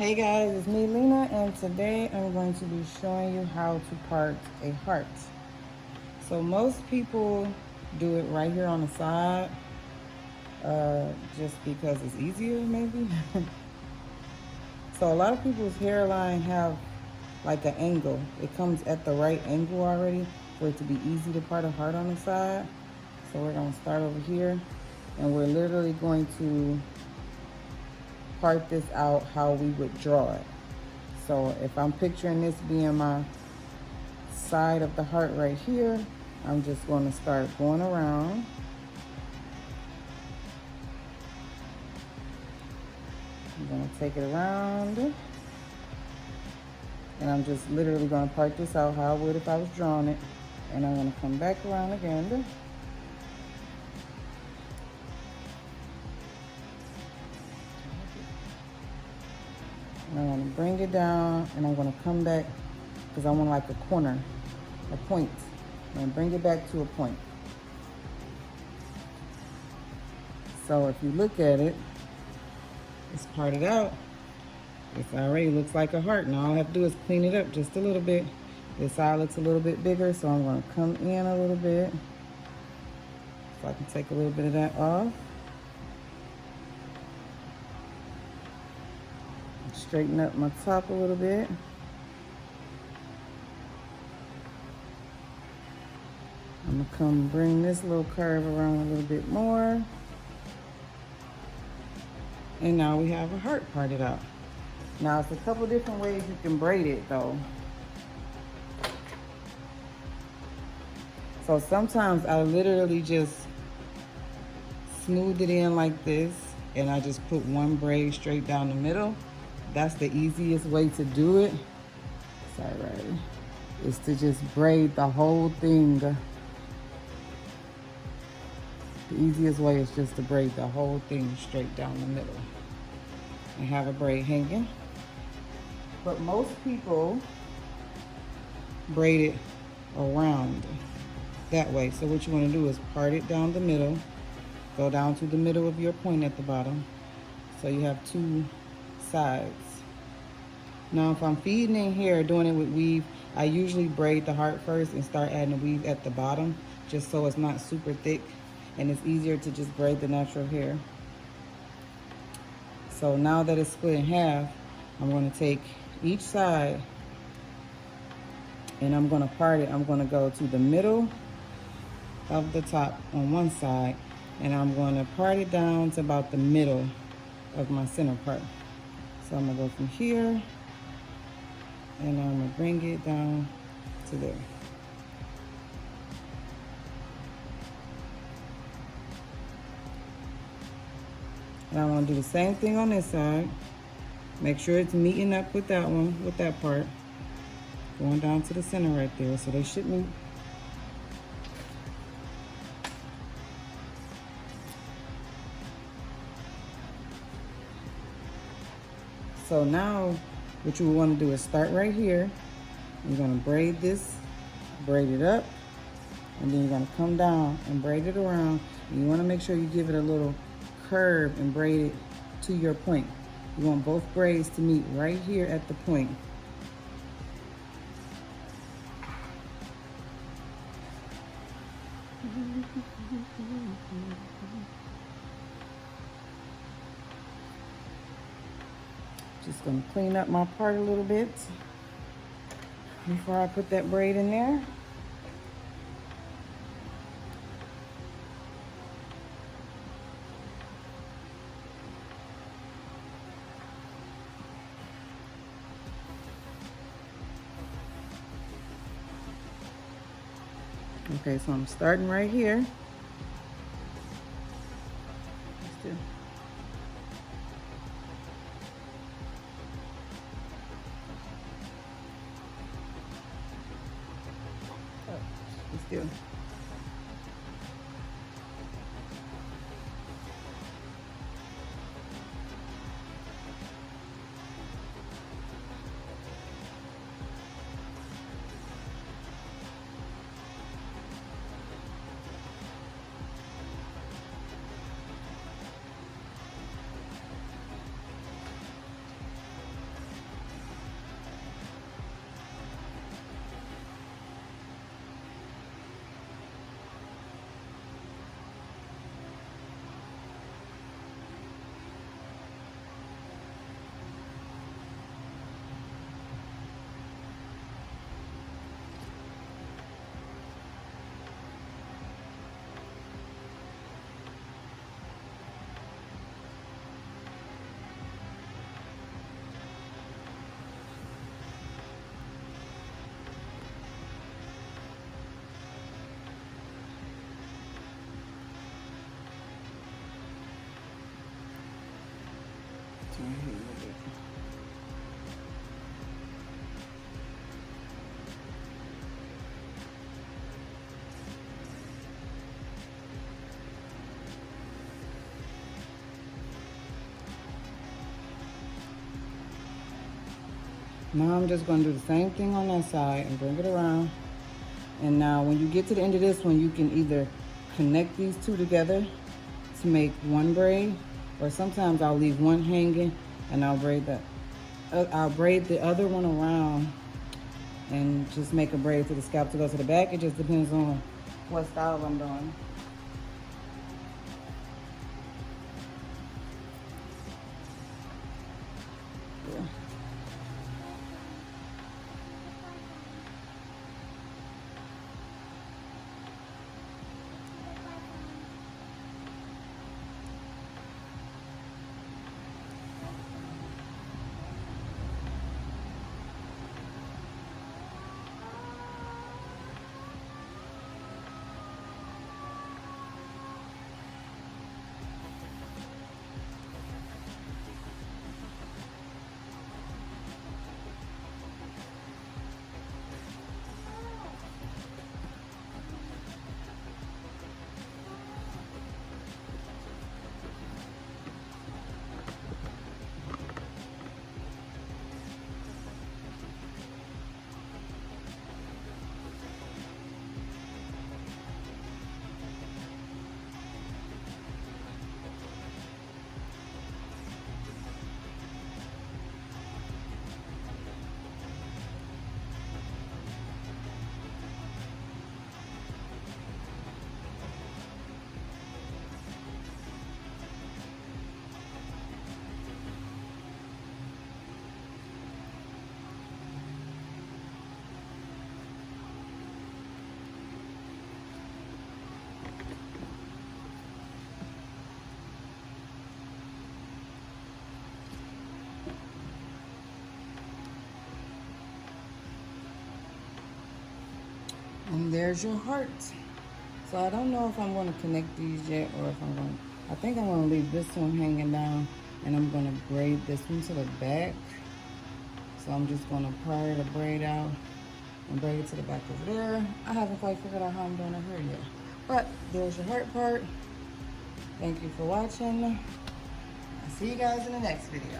Hey guys, it's me Lena, and today I'm going to be showing you how to part a heart. So most people do it right here on the side, just because it's easier maybe. So a lot of people's hairline have like an angle. It comes at the right angle already for it to be easy to part a heart on the side. So we're gonna start over here, and we're literally going to part this out how we would draw it. So if I'm picturing this being my side of the heart right here, I'm just going to start going around. I'm going to take it around, and I'm just literally going to part this out how I would if I was drawing it. And I'm going to come back around again. And I'm going to bring it down, and I'm going to come back because I want like a corner, a point. And bring it back to a point. So if you look at it, it's parted out. It already looks like a heart. Now all I have to do is clean it up just a little bit. This side looks a little bit bigger, so I'm going to come in a little bit. So I can take a little bit of that off. Straighten up my top a little bit. I'm going to come bring this little curve around a little bit more. And now we have a heart parted out. Now it's a couple different ways you can braid it though. So sometimes I literally just smooth it in like this, and I just put one braid straight down the middle. That's the easiest way to do it. Sorry, right? Is to just braid the whole thing. The easiest way is just to braid the whole thing straight down the middle and have a braid hanging. But most people braid it around that way. So what you want to do is part it down the middle, go down to the middle of your point at the bottom. So you have two sides. Now if I'm feeding in here, doing it with weave, I usually braid the heart first and start adding the weave at the bottom, just so it's not super thick and it's easier to just braid the natural hair. So now that it's split in half, I'm going to take each side and I'm going to part it. I'm going to go to the middle of the top on one side, and I'm going to part it down to about the middle of my center part. So I'm going to go from here and I'm going to bring it down to there. And I want to do the same thing on this side. Make sure it's meeting up with that one, with that part. Going down to the center right there, so they should meet. So now what you want to do is start right here. You're going to braid this, braid it up, and then you're going to come down and braid it around. And you want to make sure you give it a little curve and braid it to your point. You want both braids to meet right here at the point. Just gonna clean up my part a little bit before I put that braid in there. Okay, so I'm starting right here. Still. Now I'm just gonna do the same thing on that side and bring it around. And now when you get to the end of this one, you can either connect these two together to make one braid, or sometimes I'll leave one hanging and I'll braid the other one around and just make a braid to the scalp to go to the back. It just depends on what style I'm doing. Yeah. And there's your heart. So I don't know if I'm going to connect these yet, or if I'm going to, I think I'm going to leave this one hanging down and I'm going to braid this one to the back. So I'm just going to pry the braid out and braid it to the back over there. I haven't quite figured out how I'm doing it here yet. But there's your heart part. Thank you for watching. I'll see you guys in the next video.